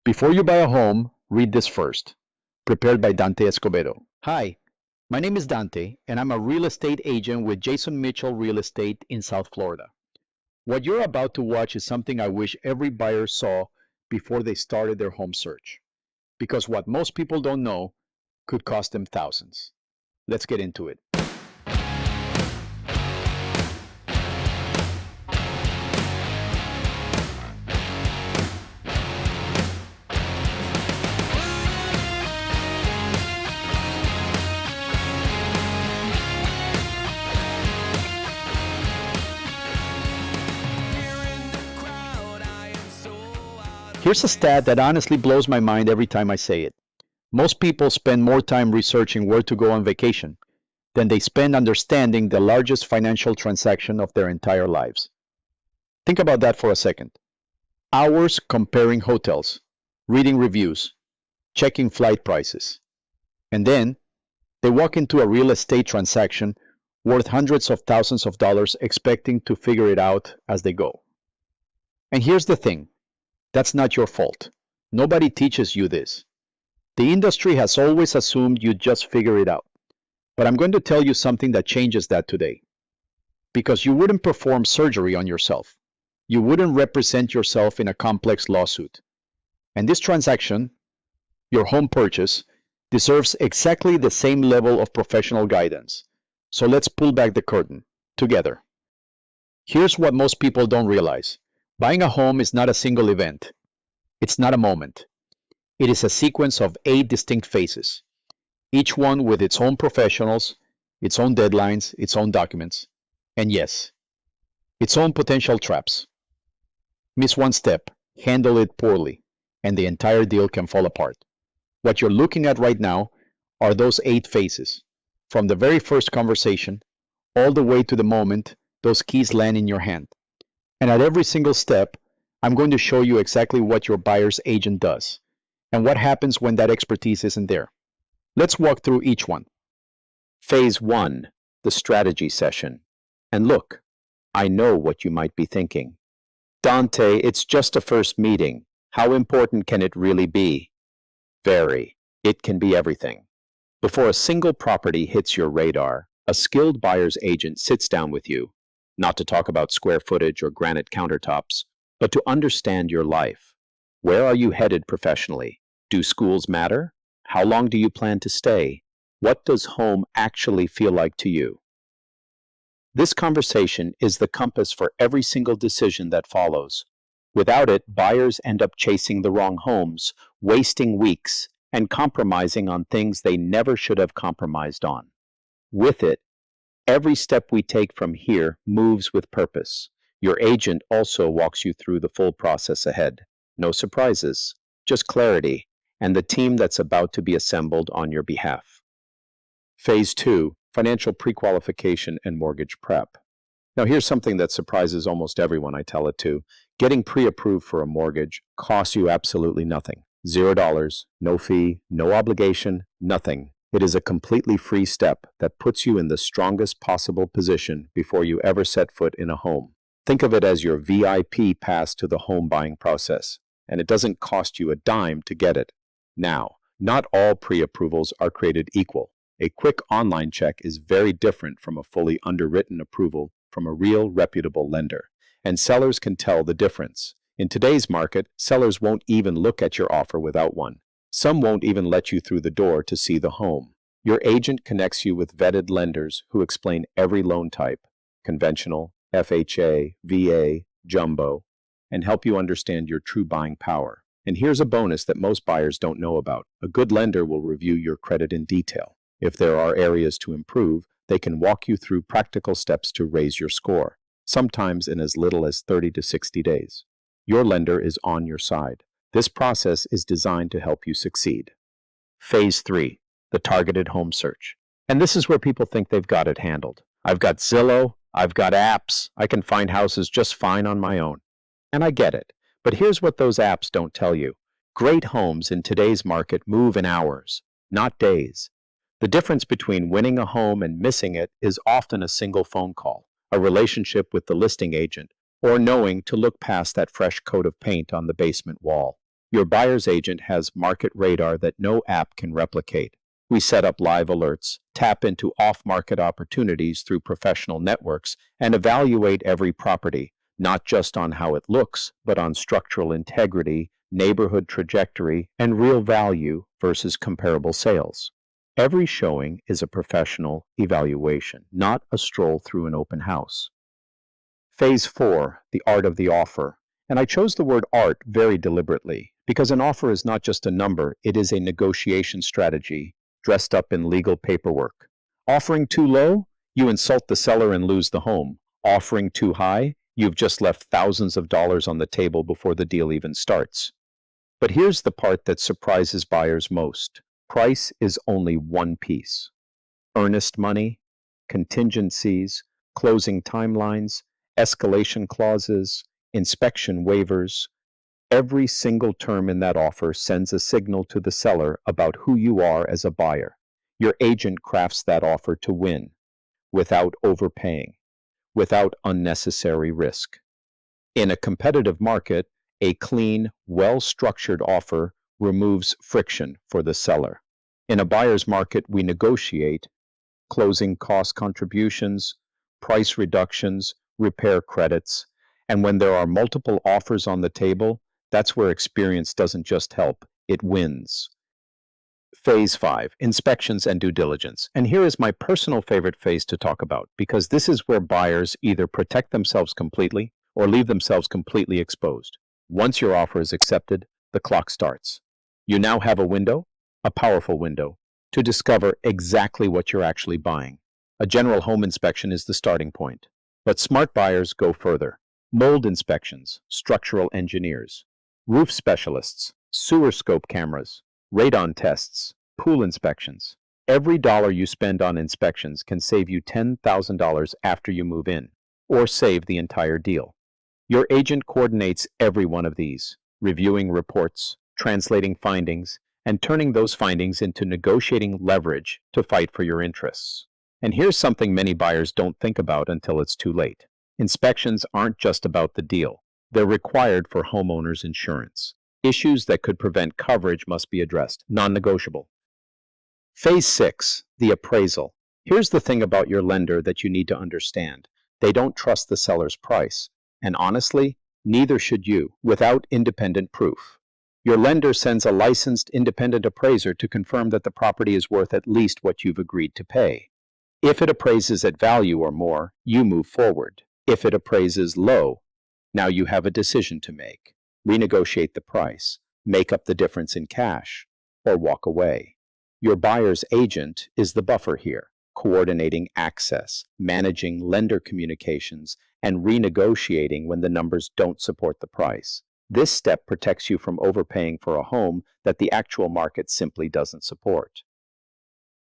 Before you buy a home, read this first. Prepared by Dante Escobedo. Hi, my name is Dante, and I'm a real estate agent with Jason Mitchell Real Estate in South Florida. What you're about to watch is something I wish every buyer saw before they started their home search. Because what most people don't know could cost them thousands. Let's get into it. Here's a stat that honestly blows my mind every time I say it. Most people spend more time researching where to go on vacation than they spend understanding the largest financial transaction of their entire lives. Think about that for a second. Hours comparing hotels, reading reviews, checking flight prices. And then they walk into a real estate transaction worth hundreds of thousands of dollars expecting to figure it out as they go. And here's the thing. That's not your fault. Nobody teaches you this. The industry has always assumed you'd just figure it out. But I'm going to tell you something that changes that today. Because you wouldn't perform surgery on yourself. You wouldn't represent yourself in a complex lawsuit. And this transaction, your home purchase, deserves exactly the same level of professional guidance. So let's pull back the curtain together. Here's what most people don't realize. Buying a home is not a single event. It's not a moment. It is a sequence of 8 distinct phases, each one with its own professionals, its own deadlines, its own documents, and yes, its own potential traps. Miss one step, handle it poorly, and the entire deal can fall apart. What you're looking at right now are those 8 phases, from the very first conversation all the way to the moment those keys land in your hand. And at every single step, I'm going to show you exactly what your buyer's agent does and what happens when that expertise isn't there. Let's walk through each one. Phase 1, the strategy session. And look, I know what you might be thinking. Dante, it's just a first meeting. How important can it really be? Very. It can be everything. Before a single property hits your radar, a skilled buyer's agent sits down with you, not to talk about square footage or granite countertops, but to understand your life. Where are you headed professionally? Do schools matter? How long do you plan to stay? What does home actually feel like to you? This conversation is the compass for every single decision that follows. Without it, buyers end up chasing the wrong homes, wasting weeks, and compromising on things they never should have compromised on. With it, every step we take from here moves with purpose. Your agent also walks you through the full process ahead. No surprises, just clarity, and the team that's about to be assembled on your behalf. Phase 2, financial pre-qualification and mortgage prep. Now here's something that surprises almost everyone I tell it to. Getting pre-approved for a mortgage costs you absolutely nothing. $0, no fee, no obligation, nothing. It is a completely free step that puts you in the strongest possible position before you ever set foot in a home. Think of it as your VIP pass to the home buying process, and it doesn't cost you a dime to get it. Now, not all pre-approvals are created equal. A quick online check is very different from a fully underwritten approval from a real reputable lender, and sellers can tell the difference. In today's market, sellers won't even look at your offer without one. Some won't even let you through the door to see the home. Your agent connects you with vetted lenders who explain every loan type, conventional, FHA, VA, jumbo, and help you understand your true buying power. And here's a bonus that most buyers don't know about. A good lender will review your credit in detail. If there are areas to improve, they can walk you through practical steps to raise your score, sometimes in as little as 30 to 60 days. Your lender is on your side. This process is designed to help you succeed. Phase 3, the targeted home search. And this is where people think they've got it handled. I've got Zillow, I've got apps, I can find houses just fine on my own. And I get it, but here's what those apps don't tell you. Great homes in today's market move in hours, not days. The difference between winning a home and missing it is often a single phone call, a relationship with the listing agent, or knowing to look past that fresh coat of paint on the basement wall. Your buyer's agent has market radar that no app can replicate. We set up live alerts, tap into off-market opportunities through professional networks, and evaluate every property, not just on how it looks, but on structural integrity, neighborhood trajectory, and real value versus comparable sales. Every showing is a professional evaluation, not a stroll through an open house. Phase 4, the art of the offer. And I chose the word art very deliberately, because an offer is not just a number, it is a negotiation strategy dressed up in legal paperwork. Offering too low, you insult the seller and lose the home. Offering too high, you've just left thousands of dollars on the table before the deal even starts. But here's the part that surprises buyers most. Price is only one piece. Earnest money, contingencies, closing timelines, escalation clauses, inspection waivers. Every single term in that offer sends a signal to the seller about who you are as a buyer. Your agent crafts that offer to win, without overpaying, without unnecessary risk. In a competitive market, a clean, well-structured offer removes friction for the seller. In a buyer's market, we negotiate closing cost contributions, price reductions, repair credits, and when there are multiple offers on the table, that's where experience doesn't just help, it wins. Phase 5, inspections and due diligence. And here is my personal favorite phase to talk about, because this is where buyers either protect themselves completely or leave themselves completely exposed. Once your offer is accepted, the clock starts. You now have a window, a powerful window, to discover exactly what you're actually buying. A general home inspection is the starting point. But smart buyers go further. Mold inspections, structural engineers, roof specialists, sewer scope cameras, radon tests, pool inspections. Every dollar you spend on inspections can save you $10,000 after you move in, or save the entire deal. Your agent coordinates every one of these, reviewing reports, translating findings, and turning those findings into negotiating leverage to fight for your interests. And here's something many buyers don't think about until it's too late. Inspections aren't just about the deal. They're required for homeowners' insurance. Issues that could prevent coverage must be addressed, non-negotiable. Phase 6, the appraisal. Here's the thing about your lender that you need to understand. They don't trust the seller's price. And honestly, neither should you, without independent proof. Your lender sends a licensed independent appraiser to confirm that the property is worth at least what you've agreed to pay. If it appraises at value or more, you move forward. If it appraises low, now you have a decision to make. Renegotiate the price, make up the difference in cash, or walk away. Your buyer's agent is the buffer here, coordinating access, managing lender communications, and renegotiating when the numbers don't support the price. This step protects you from overpaying for a home that the actual market simply doesn't support.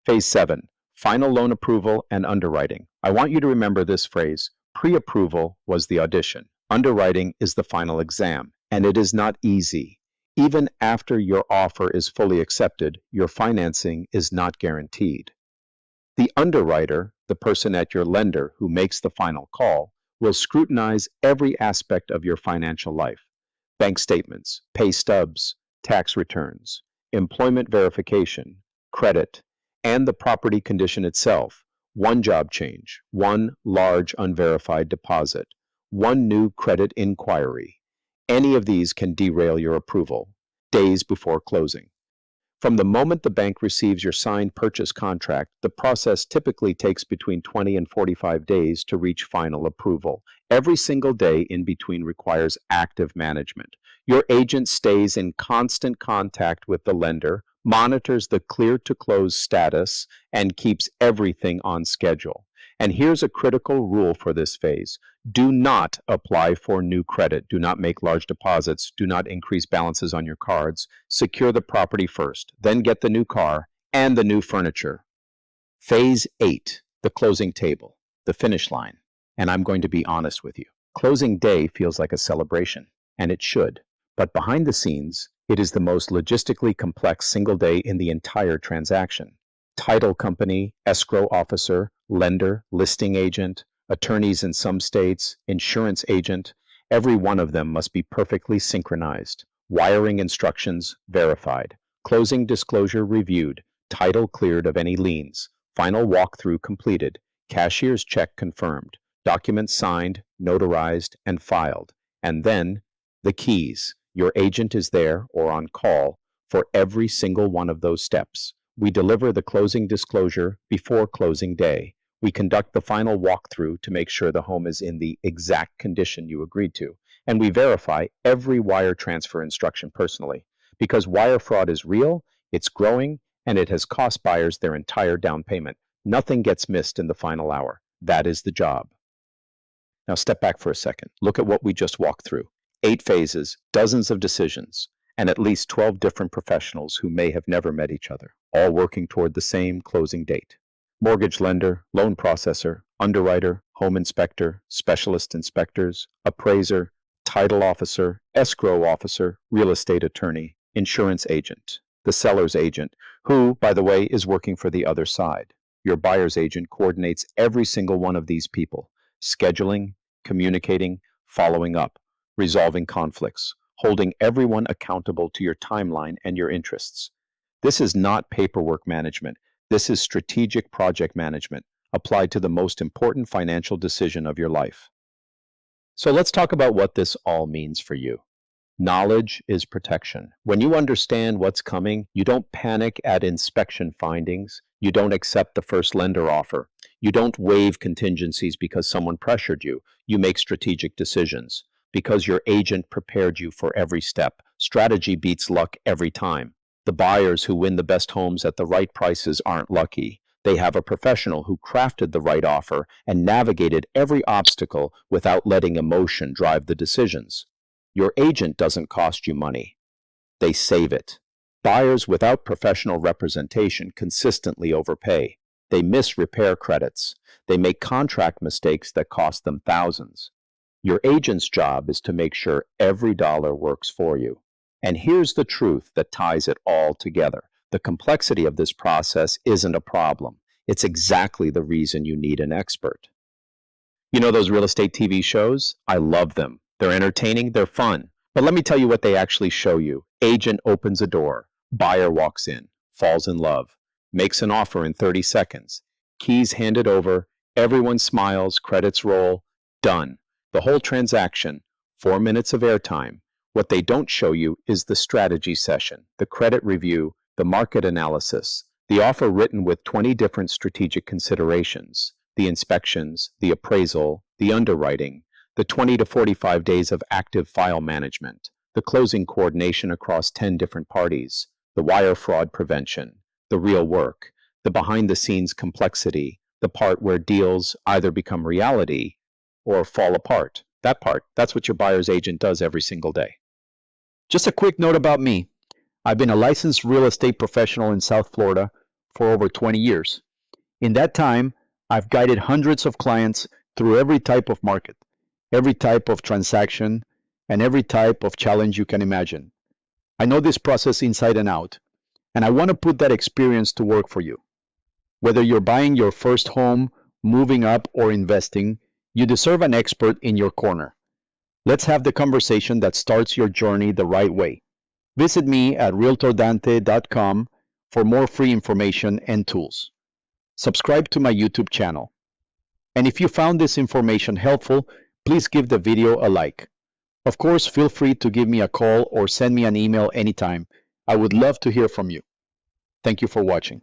Phase 7, final loan approval and underwriting. I want you to remember this phrase. Pre-approval was the audition. Underwriting is the final exam, and it is not easy. Even after your offer is fully accepted, your financing is not guaranteed. The underwriter, the person at your lender who makes the final call, will scrutinize every aspect of your financial life. Bank statements, pay stubs, tax returns, employment verification, credit, and the property condition itself. One job change, one large unverified deposit, one new credit inquiry. Any of these can derail your approval days before closing. From the moment the bank receives your signed purchase contract, the process typically takes between 20 and 45 days to reach final approval. Every single day in between requires active management. Your agent stays in constant contact with the lender, monitors the clear-to-close status, and keeps everything on schedule. And here's a critical rule for this phase. Do not apply for new credit. Do not make large deposits. Do not increase balances on your cards. Secure the property first, then get the new car and the new furniture. Phase 8, the closing table, the finish line. And I'm going to be honest with you. Closing day feels like a celebration, and it should. But behind the scenes, it is the most logistically complex single day in the entire transaction. Title company, escrow officer, lender, listing agent, attorneys in some states, insurance agent, every one of them must be perfectly synchronized. Wiring instructions verified. Closing disclosure reviewed. Title cleared of any liens. Final walkthrough completed. Cashier's check confirmed. Documents signed, notarized, and filed. And then, the keys. Your agent is there or on call for every single one of those steps. We deliver the closing disclosure before closing day. We conduct the final walkthrough to make sure the home is in the exact condition you agreed to. And we verify every wire transfer instruction personally. Because wire fraud is real, it's growing, and it has cost buyers their entire down payment. Nothing gets missed in the final hour. That is the job. Now step back for a second. Look at what we just walked through. 8 phases, dozens of decisions, and at least 12 different professionals who may have never met each other, all working toward the same closing date. Mortgage lender, loan processor, underwriter, home inspector, specialist inspectors, appraiser, title officer, escrow officer, real estate attorney, insurance agent, the seller's agent, who, by the way, is working for the other side. Your buyer's agent coordinates every single one of these people, scheduling, communicating, following up, resolving conflicts, holding everyone accountable to your timeline and your interests. This is not paperwork management. This is strategic project management applied to the most important financial decision of your life. So let's talk about what this all means for you. Knowledge is protection. When you understand what's coming, you don't panic at inspection findings. You don't accept the first lender offer. You don't waive contingencies because someone pressured you. You make strategic decisions because your agent prepared you for every step. Strategy beats luck every time. The buyers who win the best homes at the right prices aren't lucky. They have a professional who crafted the right offer and navigated every obstacle without letting emotion drive the decisions. Your agent doesn't cost you money. They save it. Buyers without professional representation consistently overpay. They miss repair credits. They make contract mistakes that cost them thousands. Your agent's job is to make sure every dollar works for you. And here's the truth that ties it all together. The complexity of this process isn't a problem. It's exactly the reason you need an expert. You know those real estate TV shows? I love them. They're entertaining, they're fun. But let me tell you what they actually show you. Agent opens a door. Buyer walks in, falls in love, makes an offer in 30 seconds. Keys handed over, everyone smiles, credits roll, done. The whole transaction, 4 minutes of airtime. What they don't show you is the strategy session, the credit review, the market analysis, the offer written with 20 different strategic considerations, the inspections, the appraisal, the underwriting, the 20 to 45 days of active file management, the closing coordination across 10 different parties, the wire fraud prevention, the real work, the behind-the-scenes complexity, the part where deals either become reality or fall apart. That part, that's what your buyer's agent does every single day. Just a quick note about me. I've been a licensed real estate professional in South Florida for over 20 years. In that time, I've guided hundreds of clients through every type of market, every type of transaction, and every type of challenge you can imagine. I know this process inside and out, and I want to put that experience to work for you. Whether you're buying your first home, moving up, or investing, you deserve an expert in your corner. Let's have the conversation that starts your journey the right way. Visit me at realtordante.com for more free information and tools. Subscribe to my YouTube channel. And if you found this information helpful, please give the video a like. Of course, feel free to give me a call or send me an email anytime. I would love to hear from you. Thank you for watching.